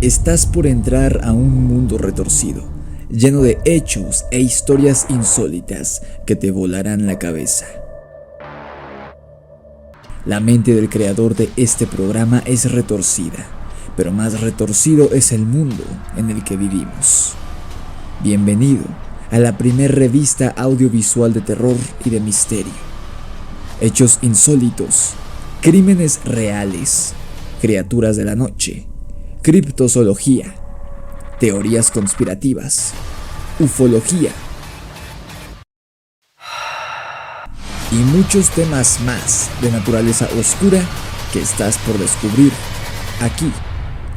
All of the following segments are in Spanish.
Estás por entrar a un mundo retorcido, lleno de hechos e historias insólitas que te volarán la cabeza. La mente del creador de este programa es retorcida, pero más retorcido es el mundo en el que vivimos. Bienvenido a la primer revista audiovisual de terror y de misterio. Hechos insólitos, crímenes reales, criaturas de la noche, criptozoología, teorías conspirativas, ufología y muchos temas más de naturaleza oscura que estás por descubrir aquí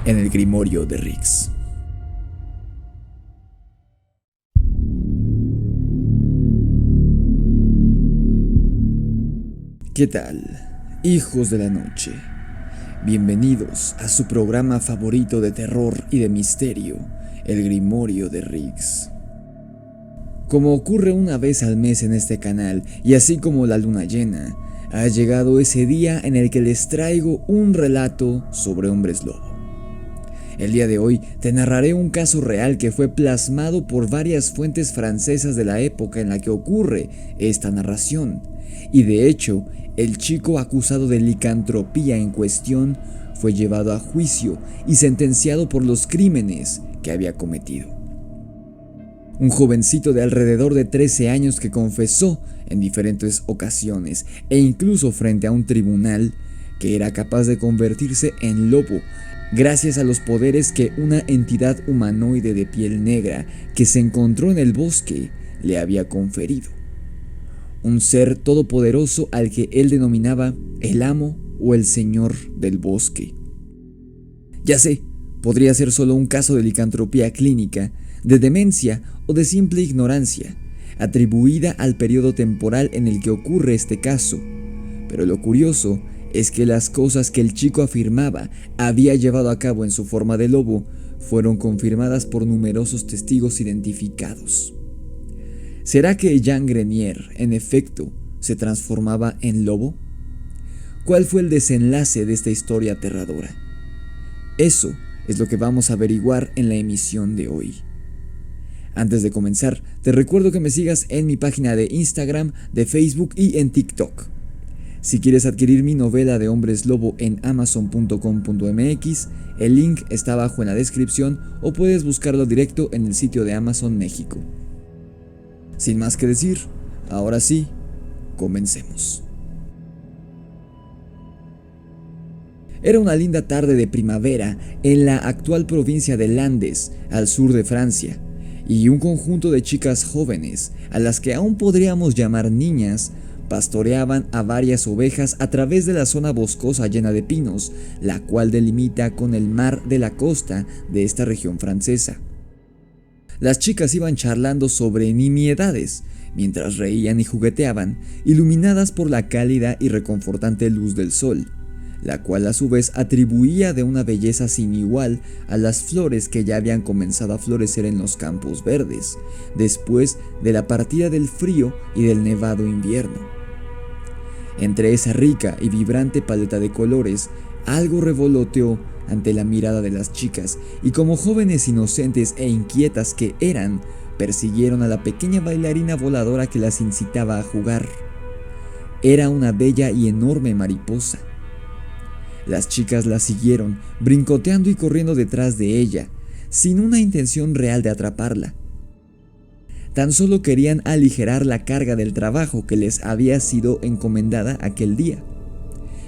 en el Grimorio de Riggs. ¿Qué tal, hijos de la noche? Bienvenidos a su programa favorito de terror y de misterio, el Grimorio de Riggs. Como ocurre una vez al mes en este canal, y así como la luna llena, ha llegado ese día en el que les traigo un relato sobre hombres lobo. El día de hoy te narraré un caso real que fue plasmado por varias fuentes francesas de la época en la que ocurre esta narración, y de hecho, el chico acusado de licantropía en cuestión fue llevado a juicio y sentenciado por los crímenes que había cometido. Un jovencito de alrededor de 13 años que confesó en diferentes ocasiones e incluso frente a un tribunal que era capaz de convertirse en lobo gracias a los poderes que una entidad humanoide de piel negra que se encontró en el bosque le había conferido. Un ser todopoderoso al que él denominaba el amo o el señor del bosque. Ya sé, podría ser solo un caso de licantropía clínica, de demencia o de simple ignorancia, atribuida al periodo temporal en el que ocurre este caso, pero lo curioso es que las cosas que el chico afirmaba había llevado a cabo en su forma de lobo fueron confirmadas por numerosos testigos identificados. ¿Será que Jean Grenier, en efecto, se transformaba en lobo? ¿Cuál fue el desenlace de esta historia aterradora? Eso es lo que vamos a averiguar en la emisión de hoy. Antes de comenzar, te recuerdo que me sigas en mi página de Instagram, de Facebook y en TikTok. Si quieres adquirir mi novela de hombres lobo en amazon.com.mx, el link está abajo en la descripción o puedes buscarlo directo en el sitio de Amazon México. Sin más que decir, ahora sí, comencemos. Era una linda tarde de primavera en la actual provincia de Landes, al sur de Francia, y un conjunto de chicas jóvenes, a las que aún podríamos llamar niñas, pastoreaban a varias ovejas a través de la zona boscosa llena de pinos, la cual delimita con el mar de la costa de esta región francesa. Las chicas iban charlando sobre nimiedades, mientras reían y jugueteaban, iluminadas por la cálida y reconfortante luz del sol, la cual a su vez atribuía de una belleza sin igual a las flores que ya habían comenzado a florecer en los campos verdes, después de la partida del frío y del nevado invierno. Entre esa rica y vibrante paleta de colores, algo revoloteó ante la mirada de las chicas, y como jóvenes inocentes e inquietas que eran, persiguieron a la pequeña bailarina voladora que las incitaba a jugar. Era una bella y enorme mariposa. Las chicas la siguieron, brincoteando y corriendo detrás de ella, sin una intención real de atraparla. Tan solo querían aligerar la carga del trabajo que les había sido encomendada aquel día.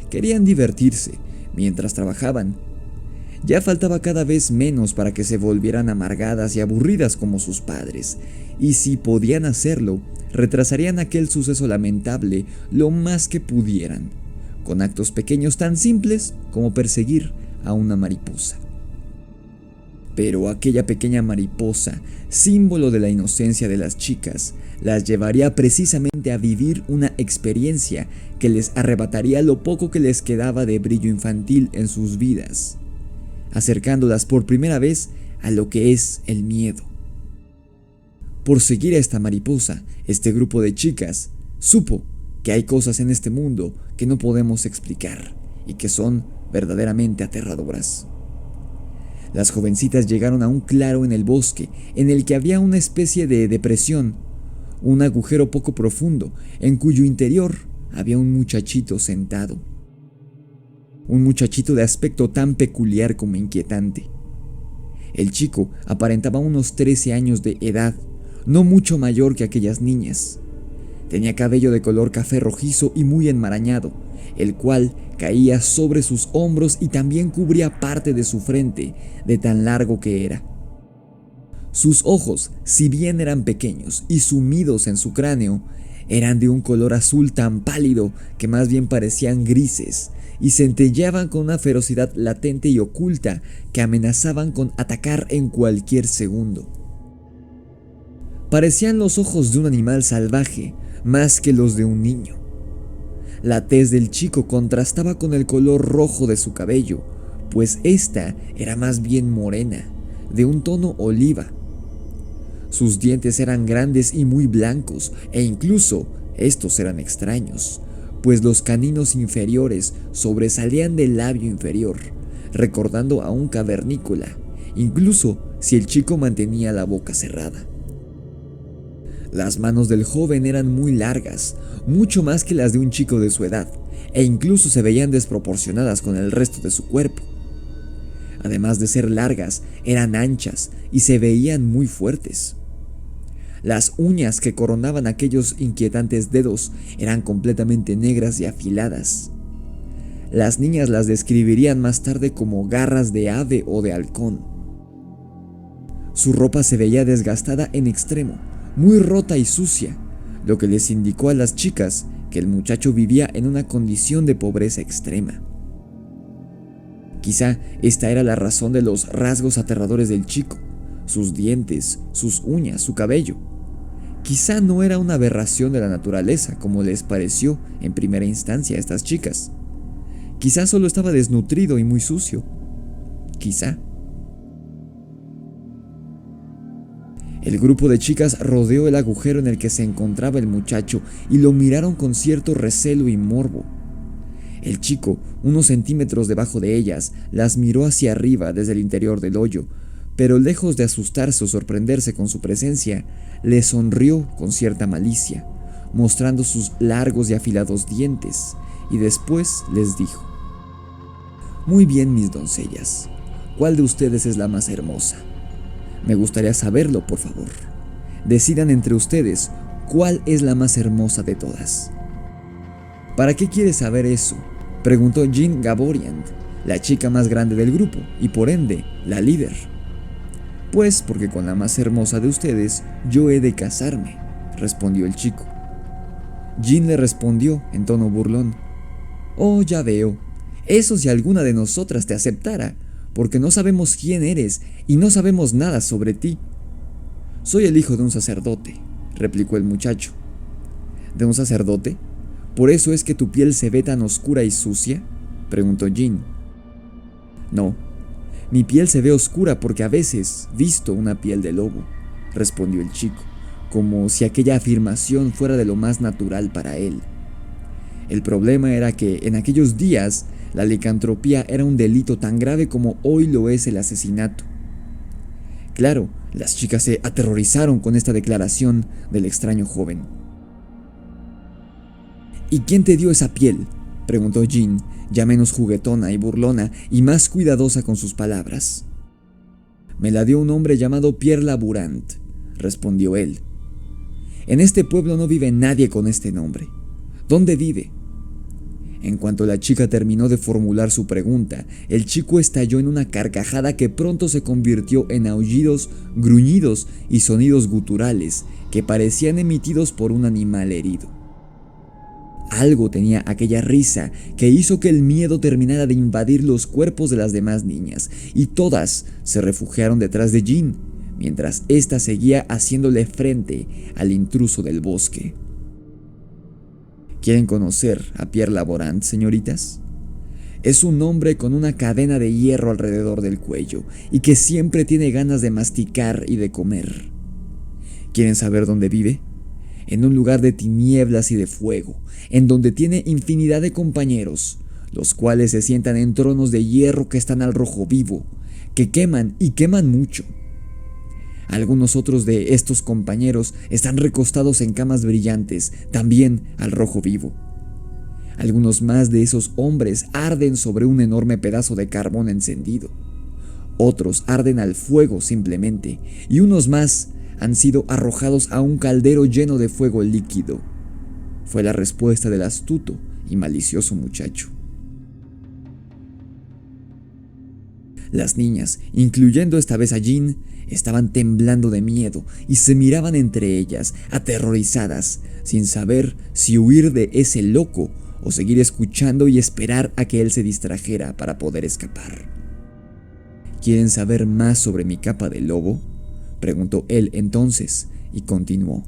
Querían divertirse mientras trabajaban. Ya faltaba cada vez menos para que se volvieran amargadas y aburridas como sus padres, y si podían hacerlo, retrasarían aquel suceso lamentable lo más que pudieran, con actos pequeños tan simples como perseguir a una mariposa. Pero aquella pequeña mariposa, símbolo de la inocencia de las chicas, las llevaría precisamente a vivir una experiencia que les arrebataría lo poco que les quedaba de brillo infantil en sus vidas, acercándolas por primera vez a lo que es el miedo. Por seguir a esta mariposa, este grupo de chicas supo que hay cosas en este mundo que no podemos explicar y que son verdaderamente aterradoras. Las jovencitas llegaron a un claro en el bosque, en el que había una especie de depresión, un agujero poco profundo, en cuyo interior había un muchachito sentado. Un muchachito de aspecto tan peculiar como inquietante. El chico aparentaba unos 13 años de edad, no mucho mayor que aquellas niñas. Tenía cabello de color café rojizo y muy enmarañado, el cual caía sobre sus hombros y también cubría parte de su frente, de tan largo que era. Sus ojos, si bien eran pequeños y sumidos en su cráneo, eran de un color azul tan pálido que más bien parecían grises y centelleaban con una ferocidad latente y oculta que amenazaban con atacar en cualquier segundo. Parecían los ojos de un animal salvaje más que los de un niño. La tez del chico contrastaba con el color rojo de su cabello, pues ésta era más bien morena, de un tono oliva. Sus dientes eran grandes y muy blancos, e incluso estos eran extraños, pues los caninos inferiores sobresalían del labio inferior, recordando a un cavernícola, incluso si el chico mantenía la boca cerrada. Las manos del joven eran muy largas, mucho más que las de un chico de su edad, e incluso se veían desproporcionadas con el resto de su cuerpo. Además de ser largas, eran anchas y se veían muy fuertes. Las uñas que coronaban aquellos inquietantes dedos eran completamente negras y afiladas. Las niñas las describirían más tarde como garras de ave o de halcón. Su ropa se veía desgastada en extremo, muy rota y sucia, lo que les indicó a las chicas que el muchacho vivía en una condición de pobreza extrema. Quizá esta era la razón de los rasgos aterradores del chico, sus dientes, sus uñas, su cabello. Quizá no era una aberración de la naturaleza, como les pareció en primera instancia a estas chicas. Quizá solo estaba desnutrido y muy sucio. Quizá. El grupo de chicas rodeó el agujero en el que se encontraba el muchacho y lo miraron con cierto recelo y morbo. El chico, unos centímetros debajo de ellas, las miró hacia arriba desde el interior del hoyo, pero lejos de asustarse o sorprenderse con su presencia, le sonrió con cierta malicia, mostrando sus largos y afilados dientes, y después les dijo: «Muy bien, mis doncellas, ¿cuál de ustedes es la más hermosa? Me gustaría saberlo, por favor. Decidan entre ustedes cuál es la más hermosa de todas». «¿Para qué quieres saber eso?», preguntó Jean Gaborian, la chica más grande del grupo y por ende la líder. «Pues porque con la más hermosa de ustedes yo he de casarme», respondió el chico. Jean le respondió en tono burlón: «Oh, ya veo, eso si alguna de nosotras te aceptara, porque no sabemos quién eres y no sabemos nada sobre ti». «Soy el hijo de un sacerdote», replicó el muchacho. «¿De un sacerdote? ¿Por eso es que tu piel se ve tan oscura y sucia?», preguntó Jean. «No, mi piel se ve oscura porque a veces visto una piel de lobo», respondió el chico, como si aquella afirmación fuera de lo más natural para él. El problema era que en aquellos días la licantropía era un delito tan grave como hoy lo es el asesinato. Claro, las chicas se aterrorizaron con esta declaración del extraño joven. «¿Y quién te dio esa piel?», preguntó Jean, ya menos juguetona y burlona y más cuidadosa con sus palabras. «Me la dio un hombre llamado Pierre Labourant», respondió él. «En este pueblo no vive nadie con este nombre. ¿Dónde vive?». En cuanto la chica terminó de formular su pregunta, el chico estalló en una carcajada que pronto se convirtió en aullidos, gruñidos y sonidos guturales que parecían emitidos por un animal herido. Algo tenía aquella risa que hizo que el miedo terminara de invadir los cuerpos de las demás niñas, y todas se refugiaron detrás de Jean, mientras ésta seguía haciéndole frente al intruso del bosque. ¿Quieren conocer a Pierre Labourant, señoritas? Es un hombre con una cadena de hierro alrededor del cuello y que siempre tiene ganas de masticar y de comer. ¿Quieren saber dónde vive? En un lugar de tinieblas y de fuego, en donde tiene infinidad de compañeros, los cuales se sientan en tronos de hierro que están al rojo vivo, que queman y queman mucho. Algunos otros de estos compañeros están recostados en camas brillantes, también al rojo vivo. Algunos más de esos hombres arden sobre un enorme pedazo de carbón encendido. Otros arden al fuego simplemente, y unos más han sido arrojados a un caldero lleno de fuego líquido. Fue la respuesta del astuto y malicioso muchacho. Las niñas, incluyendo esta vez a Jean, estaban temblando de miedo y se miraban entre ellas, aterrorizadas, sin saber si huir de ese loco o seguir escuchando y esperar a que él se distrajera para poder escapar. ¿Quieren saber más sobre mi capa de lobo?, preguntó él entonces, y continuó.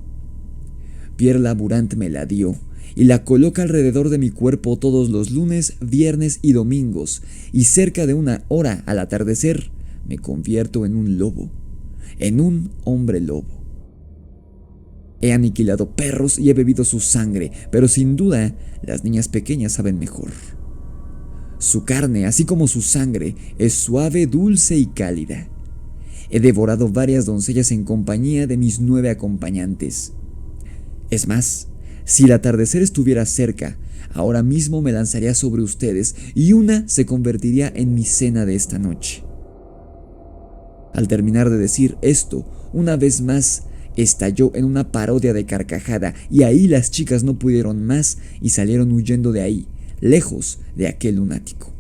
Pierre Labourant me la dio y la coloca alrededor de mi cuerpo todos los lunes, viernes y domingos, y cerca de 1 hora al atardecer me convierto en un lobo, en un hombre lobo. He aniquilado perros y he bebido su sangre, pero sin duda las niñas pequeñas saben mejor. Su carne, así como su sangre, es suave, dulce y cálida. He devorado varias doncellas en compañía de mis 9 acompañantes. Es más, si el atardecer estuviera cerca, ahora mismo me lanzaría sobre ustedes y una se convertiría en mi cena de esta noche. Al terminar de decir esto, una vez más estalló en una parodia de carcajada, y ahí las chicas no pudieron más y salieron huyendo de ahí, lejos de aquel lunático.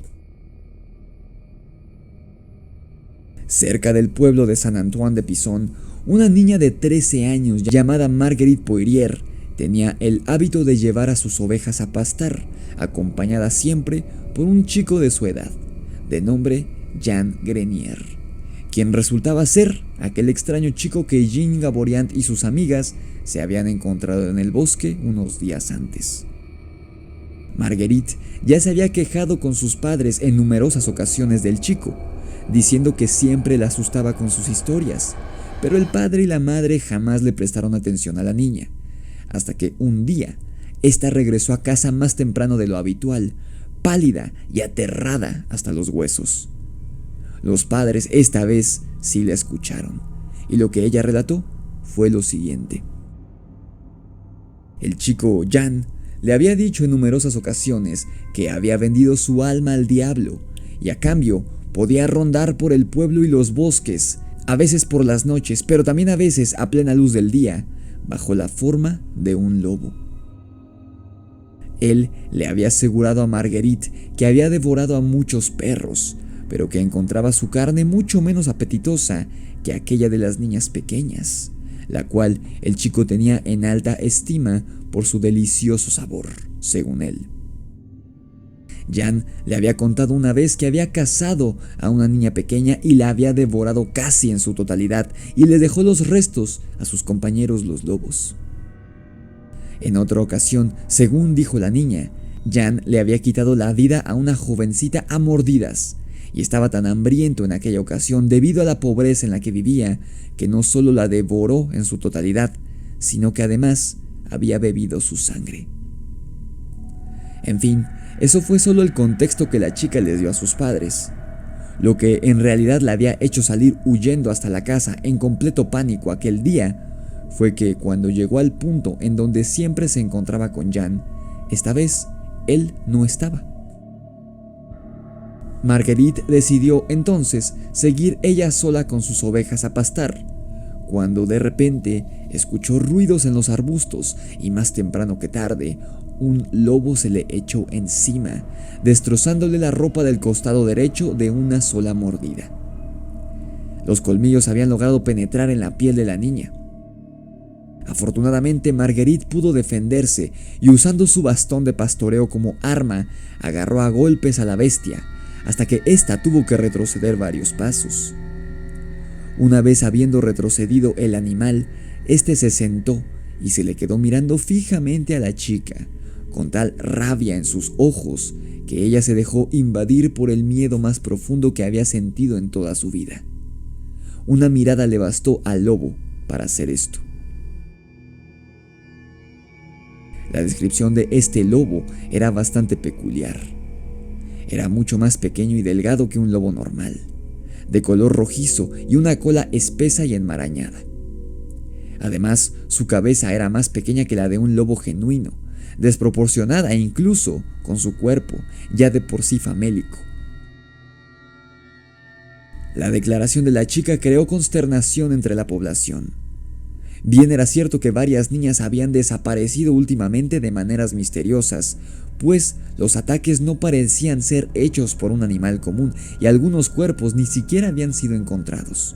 Cerca del pueblo de Saint-Antoine-de-Pisson, una niña de 13 años llamada Marguerite Poirier tenía el hábito de llevar a sus ovejas a pastar, acompañada siempre por un chico de su edad, de nombre Jean Grenier, quien resultaba ser aquel extraño chico que Jean Gaboriant y sus amigas se habían encontrado en el bosque unos días antes. Marguerite ya se había quejado con sus padres en numerosas ocasiones del chico, diciendo que siempre la asustaba con sus historias, pero el padre y la madre jamás le prestaron atención a la niña, hasta que un día ésta regresó a casa más temprano de lo habitual, pálida y aterrada hasta los huesos. Los padres esta vez sí la escucharon, y lo que ella relató fue lo siguiente. El chico Jean le había dicho en numerosas ocasiones que había vendido su alma al diablo, y a cambio podía rondar por el pueblo y los bosques, a veces por las noches, pero también a veces a plena luz del día, bajo la forma de un lobo. Él le había asegurado a Marguerite que había devorado a muchos perros, pero que encontraba su carne mucho menos apetitosa que aquella de las niñas pequeñas, la cual el chico tenía en alta estima por su delicioso sabor, según él. Jean le había contado una vez que había cazado a una niña pequeña y la había devorado casi en su totalidad, y le dejó los restos a sus compañeros los lobos. En otra ocasión, según dijo la niña, Jean le había quitado la vida a una jovencita a mordidas, y estaba tan hambriento en aquella ocasión debido a la pobreza en la que vivía, que no solo la devoró en su totalidad, sino que además había bebido su sangre. En fin, eso fue solo el contexto que la chica les dio a sus padres. Lo que en realidad la había hecho salir huyendo hasta la casa en completo pánico aquel día fue que cuando llegó al punto en donde siempre se encontraba con Jean, esta vez él no estaba. Marguerite decidió entonces seguir ella sola con sus ovejas a pastar, cuando de repente escuchó ruidos en los arbustos y más temprano que tarde, un lobo se le echó encima, destrozándole la ropa del costado derecho de una sola mordida. Los colmillos habían logrado penetrar en la piel de la niña. Afortunadamente, Marguerite pudo defenderse y usando su bastón de pastoreo como arma, agarró a golpes a la bestia, hasta que ésta tuvo que retroceder varios pasos. Una vez habiendo retrocedido el animal, este se sentó y se le quedó mirando fijamente a la chica, con tal rabia en sus ojos que ella se dejó invadir por el miedo más profundo que había sentido en toda su vida. Una mirada le bastó al lobo para hacer esto. La descripción de este lobo era bastante peculiar. Era mucho más pequeño y delgado que un lobo normal. de color rojizo y una cola espesa y enmarañada. Además, su cabeza era más pequeña que la de un lobo genuino, desproporcionada incluso con su cuerpo, ya de por sí famélico. La declaración de la chica creó consternación entre la población. Bien era cierto que varias niñas habían desaparecido últimamente de maneras misteriosas, pues los ataques no parecían ser hechos por un animal común y algunos cuerpos ni siquiera habían sido encontrados.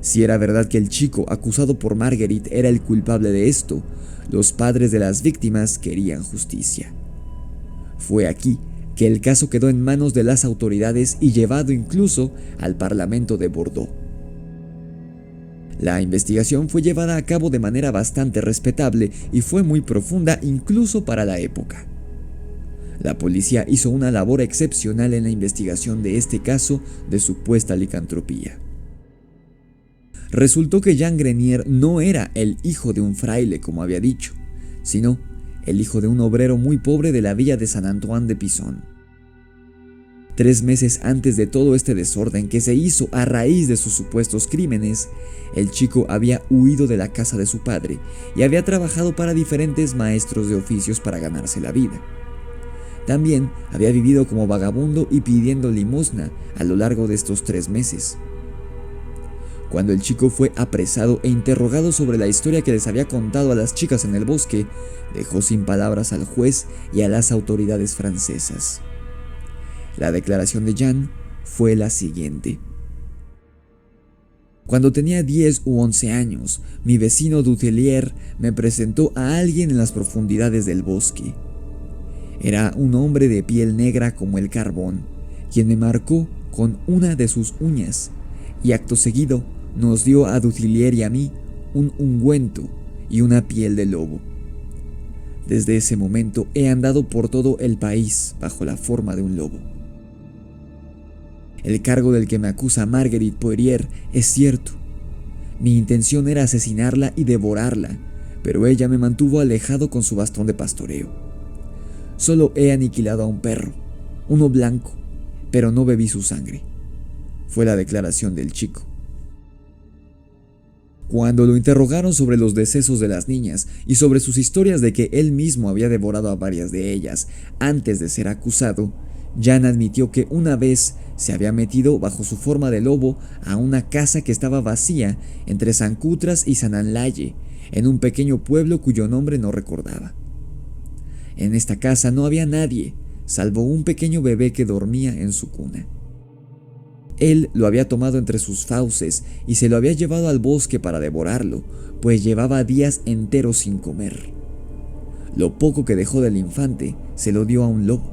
Si era verdad que el chico acusado por Marguerite era el culpable de esto, los padres de las víctimas querían justicia. Fue aquí que el caso quedó en manos de las autoridades y llevado incluso al Parlamento de Bordeaux. La investigación fue llevada a cabo de manera bastante respetable y fue muy profunda incluso para la época. La policía hizo una labor excepcional en la investigación de este caso de supuesta licantropía. Resultó que Jean Grenier no era el hijo de un fraile, como había dicho, sino el hijo de un obrero muy pobre de la villa de Saint-Antoine-de-Pisson. 3 meses antes de todo este desorden que se hizo a raíz de sus supuestos crímenes, el chico había huido de la casa de su padre y había trabajado para diferentes maestros de oficios para ganarse la vida. También había vivido como vagabundo y pidiendo limosna a lo largo de estos 3 meses. Cuando el chico fue apresado e interrogado sobre la historia que les había contado a las chicas en el bosque, dejó sin palabras al juez y a las autoridades francesas. La declaración de Jean fue la siguiente. Cuando tenía 10 u 11 años, mi vecino Dutelier me presentó a alguien en las profundidades del bosque. Era un hombre de piel negra como el carbón, quien me marcó con una de sus uñas, y acto seguido nos dio a Dutelier y a mí un ungüento y una piel de lobo. Desde ese momento he andado por todo el país bajo la forma de un lobo. El cargo del que me acusa Marguerite Poirier es cierto. Mi intención era asesinarla y devorarla, pero ella me mantuvo alejado con su bastón de pastoreo. Solo he aniquilado a un perro, uno blanco, pero no bebí su sangre. Fue la declaración del chico. Cuando lo interrogaron sobre los decesos de las niñas y sobre sus historias de que él mismo había devorado a varias de ellas antes de ser acusado, Jean admitió que una vez se había metido bajo su forma de lobo a una casa que estaba vacía entre San Cutras y San Anlaye, en un pequeño pueblo cuyo nombre no recordaba. En esta casa no había nadie, salvo un pequeño bebé que dormía en su cuna. Él lo había tomado entre sus fauces y se lo había llevado al bosque para devorarlo, pues llevaba días enteros sin comer. Lo poco que dejó del infante se lo dio a un lobo.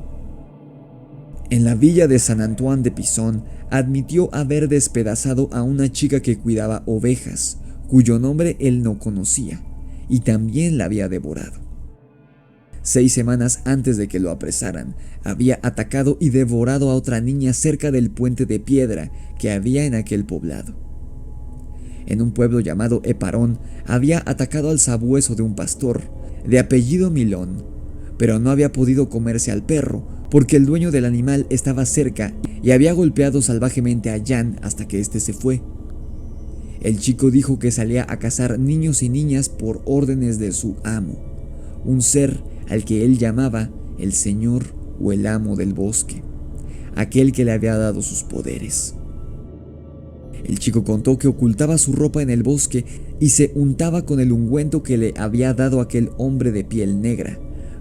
En la villa de Saint-Antoine-de-Pisson admitió haber despedazado a una chica que cuidaba ovejas, cuyo nombre él no conocía, y también la había devorado. 6 semanas antes de que lo apresaran, había atacado y devorado a otra niña cerca del puente de piedra que había en aquel poblado. En un pueblo llamado Eparón, había atacado al sabueso de un pastor, de apellido Milón, pero no había podido comerse al perro porque el dueño del animal estaba cerca y había golpeado salvajemente a Jean hasta que éste se fue. El chico dijo que salía a cazar niños y niñas por órdenes de su amo, un ser al que él llamaba el señor o el amo del bosque, aquel que le había dado sus poderes. El chico contó que ocultaba su ropa en el bosque y se untaba con el ungüento que le había dado aquel hombre de piel negra,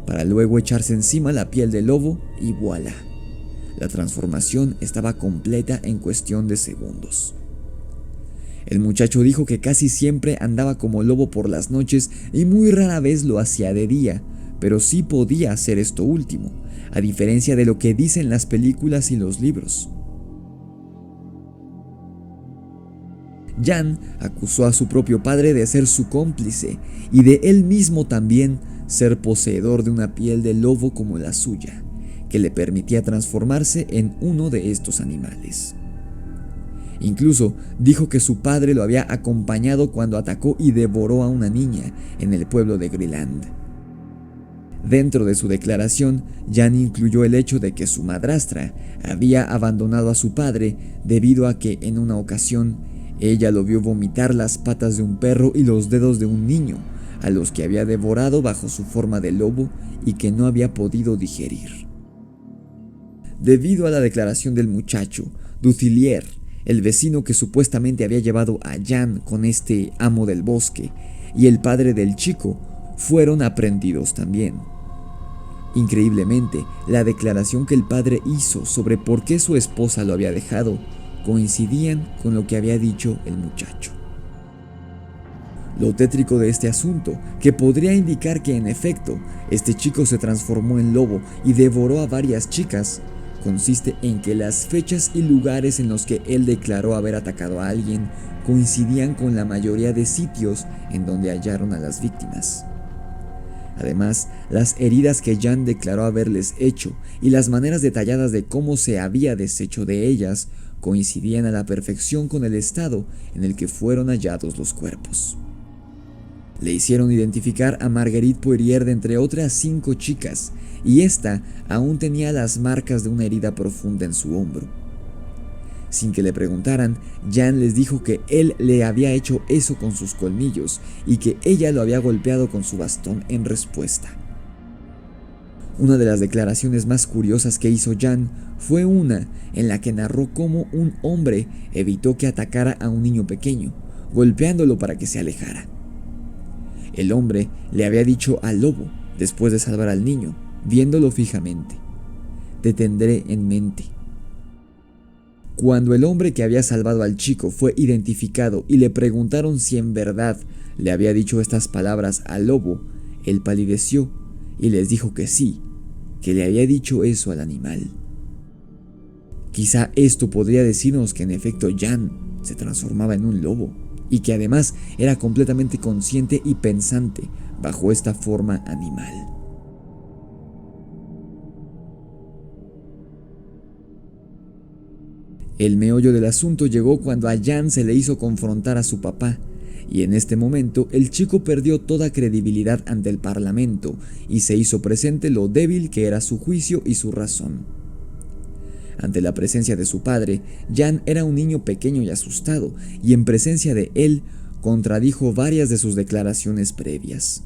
para luego echarse encima la piel del lobo y voilà. La transformación estaba completa en cuestión de segundos. El muchacho dijo que casi siempre andaba como lobo por las noches y muy rara vez lo hacía de día, pero sí podía hacer esto último, a diferencia de lo que dicen las películas y los libros. Jean acusó a su propio padre de ser su cómplice y de él mismo también ser poseedor de una piel de lobo como la suya, que le permitía transformarse en uno de estos animales. Incluso dijo que su padre lo había acompañado cuando atacó y devoró a una niña en el pueblo de Grilland. Dentro de su declaración, Jan incluyó el hecho de que su madrastra había abandonado a su padre debido a que en una ocasión ella lo vio vomitar las patas de un perro y los dedos de un niño, a los que había devorado bajo su forma de lobo y que no había podido digerir. Debido a la declaración del muchacho, Dutilleux, el vecino que supuestamente había llevado a Jan con este amo del bosque, y el padre del chico, fueron aprehendidos también. Increíblemente, la declaración que el padre hizo sobre por qué su esposa lo había dejado coincidían con lo que había dicho el muchacho. Lo tétrico de este asunto, que podría indicar que en efecto este chico se transformó en lobo y devoró a varias chicas, consiste en que las fechas y lugares en los que él declaró haber atacado a alguien coincidían con la mayoría de sitios en donde hallaron a las víctimas. Además, las heridas que Jan declaró haberles hecho y las maneras detalladas de cómo se había deshecho de ellas coincidían a la perfección con el estado en el que fueron hallados los cuerpos. Le hicieron identificar a Marguerite Poirier de entre otras 5 chicas, y ésta aún tenía las marcas de una herida profunda en su hombro. Sin que le preguntaran, Jan les dijo que él le había hecho eso con sus colmillos y que ella lo había golpeado con su bastón en respuesta. Una de las declaraciones más curiosas que hizo Jan fue una en la que narró cómo un hombre evitó que atacara a un niño pequeño, golpeándolo para que se alejara. El hombre le había dicho al lobo, después de salvar al niño, viéndolo fijamente: «Te tendré en mente». Cuando el hombre que había salvado al chico fue identificado y le preguntaron si en verdad le había dicho estas palabras al lobo, él palideció y les dijo que sí, que le había dicho eso al animal. Quizá esto podría decirnos que en efecto Jan se transformaba en un lobo y que además era completamente consciente y pensante bajo esta forma animal. El meollo del asunto llegó cuando a Jan se le hizo confrontar a su papá, y en este momento el chico perdió toda credibilidad ante el parlamento y se hizo presente lo débil que era su juicio y su razón. Ante la presencia de su padre, Jan era un niño pequeño y asustado, y en presencia de él contradijo varias de sus declaraciones previas.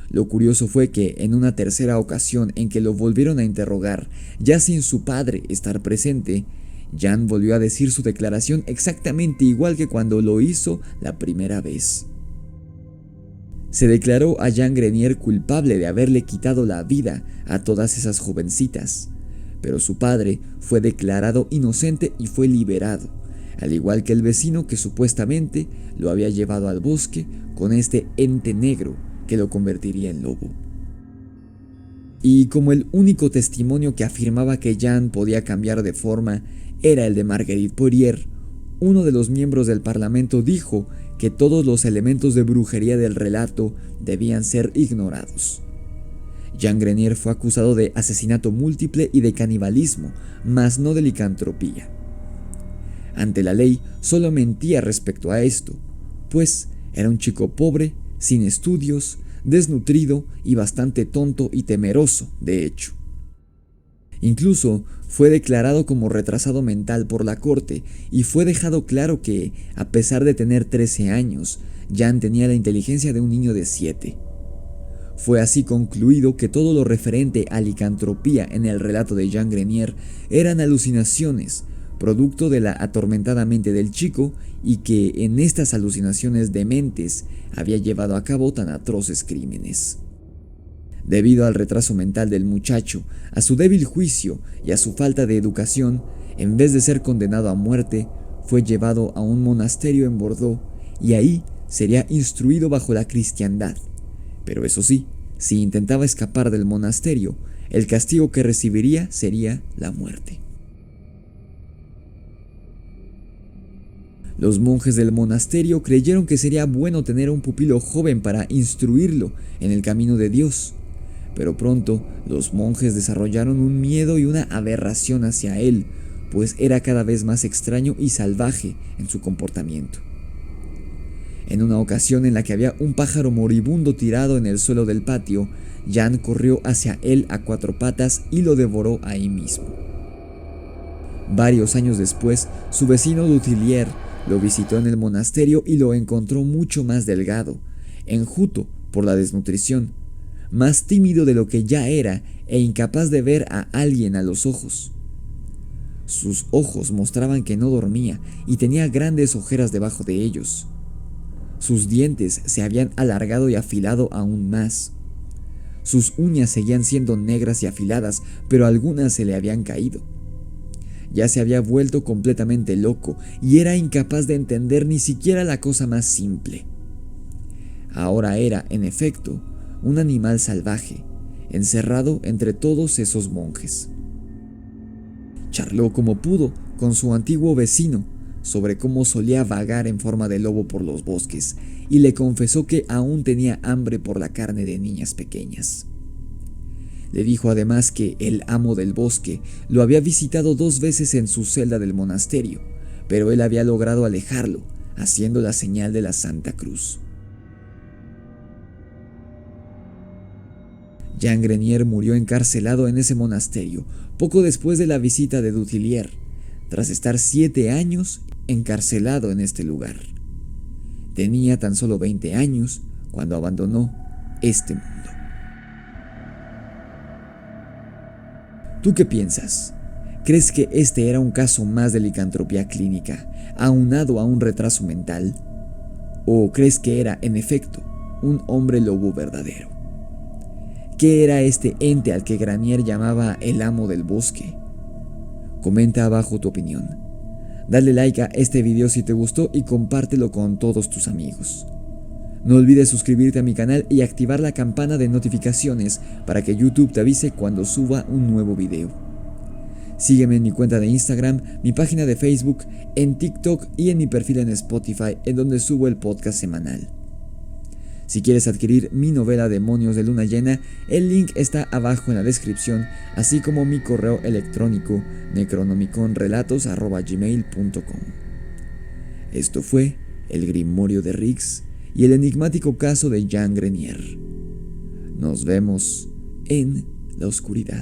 Lo curioso fue que en una tercera ocasión en que lo volvieron a interrogar, ya sin su padre estar presente, Jan volvió a decir su declaración exactamente igual que cuando lo hizo la primera vez. Se declaró a Jan Grenier culpable de haberle quitado la vida a todas esas jovencitas, pero su padre fue declarado inocente y fue liberado, al igual que el vecino que supuestamente lo había llevado al bosque con este ente negro que lo convertiría en lobo. Y como el único testimonio que afirmaba que Jan podía cambiar de forma era el de Marguerite Poirier, uno de los miembros del parlamento dijo que todos los elementos de brujería del relato debían ser ignorados. Jan Grenier fue acusado de asesinato múltiple y de canibalismo, mas no de licantropía. Ante la ley solo mentía respecto a esto, pues era un chico pobre, sin estudios, desnutrido y bastante tonto y temeroso, de hecho. Incluso fue declarado como retrasado mental por la corte y fue dejado claro que, a pesar de tener 13 años, Jan tenía la inteligencia de un niño de 7. Fue así concluido que todo lo referente a licantropía en el relato de Jan Grenier eran alucinaciones, producto de la atormentada mente del chico, y que en estas alucinaciones dementes había llevado a cabo tan atroces crímenes. Debido al retraso mental del muchacho, a su débil juicio y a su falta de educación, en vez de ser condenado a muerte, fue llevado a un monasterio en Bordeaux y ahí sería instruido bajo la cristiandad. Pero eso sí, si intentaba escapar del monasterio, el castigo que recibiría sería la muerte. Los monjes del monasterio creyeron que sería bueno tener a un pupilo joven para instruirlo en el camino de Dios, pero pronto los monjes desarrollaron un miedo y una aberración hacia él, pues era cada vez más extraño y salvaje en su comportamiento. En una ocasión en la que había un pájaro moribundo tirado en el suelo del patio, Jan corrió hacia él a 4 patas y lo devoró ahí mismo. Varios años después, su vecino Dutilier lo visitó en el monasterio y lo encontró mucho más delgado, enjuto por la desnutrición, más tímido de lo que ya era e incapaz de ver a alguien a los ojos. Sus ojos mostraban que no dormía y tenía grandes ojeras debajo de ellos. Sus dientes se habían alargado y afilado aún más. Sus uñas seguían siendo negras y afiladas, pero algunas se le habían caído. Ya se había vuelto completamente loco y era incapaz de entender ni siquiera la cosa más simple. Ahora era, en efecto, un animal salvaje, encerrado entre todos esos monjes. Charló como pudo con su antiguo vecino sobre cómo solía vagar en forma de lobo por los bosques y le confesó que aún tenía hambre por la carne de niñas pequeñas. Le dijo además que el amo del bosque lo había visitado 2 veces en su celda del monasterio, pero él había logrado alejarlo, haciendo la señal de la Santa Cruz. Jean Grenier murió encarcelado en ese monasterio poco después de la visita de Dutilier, tras estar 7 años encarcelado en este lugar. Tenía tan solo 20 años cuando abandonó este mundo. ¿Tú qué piensas? ¿Crees que este era un caso más de licantropía clínica, aunado a un retraso mental? ¿O crees que era, en efecto, un hombre lobo verdadero? ¿Qué era este ente al que Grenier llamaba el amo del bosque? Comenta abajo tu opinión. Dale like a este video si te gustó y compártelo con todos tus amigos. No olvides suscribirte a mi canal y activar la campana de notificaciones para que YouTube te avise cuando suba un nuevo video. Sígueme en mi cuenta de Instagram, mi página de Facebook, en TikTok y en mi perfil en Spotify, en donde subo el podcast semanal. Si quieres adquirir mi novela Demonios de Luna Llena, el link está abajo en la descripción, así como mi correo electrónico necronomiconrelatos@gmail.com. Esto fue El Grimorio de Riggs y el enigmático caso de Jean Grenier. Nos vemos en la oscuridad.